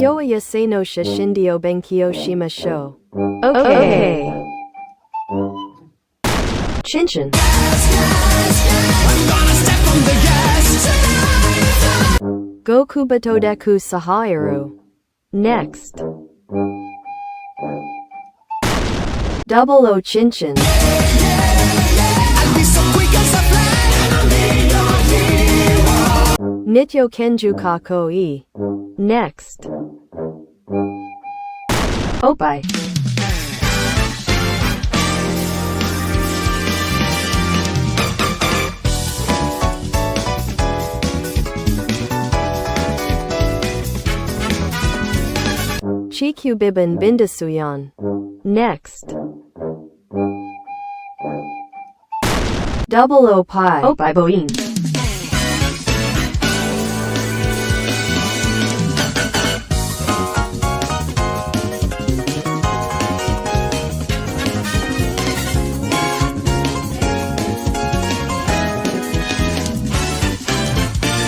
今日は野菜の写真でお勉強しましょう。Okay. Chinchin. Goku Batodeku Sahayaru. Next. Double O Chinchin. Nityo Kenju Kakoi. Next. Opai. Chikyu Bibin Bindasuyan. Next. Double O Pi. Opai Boin.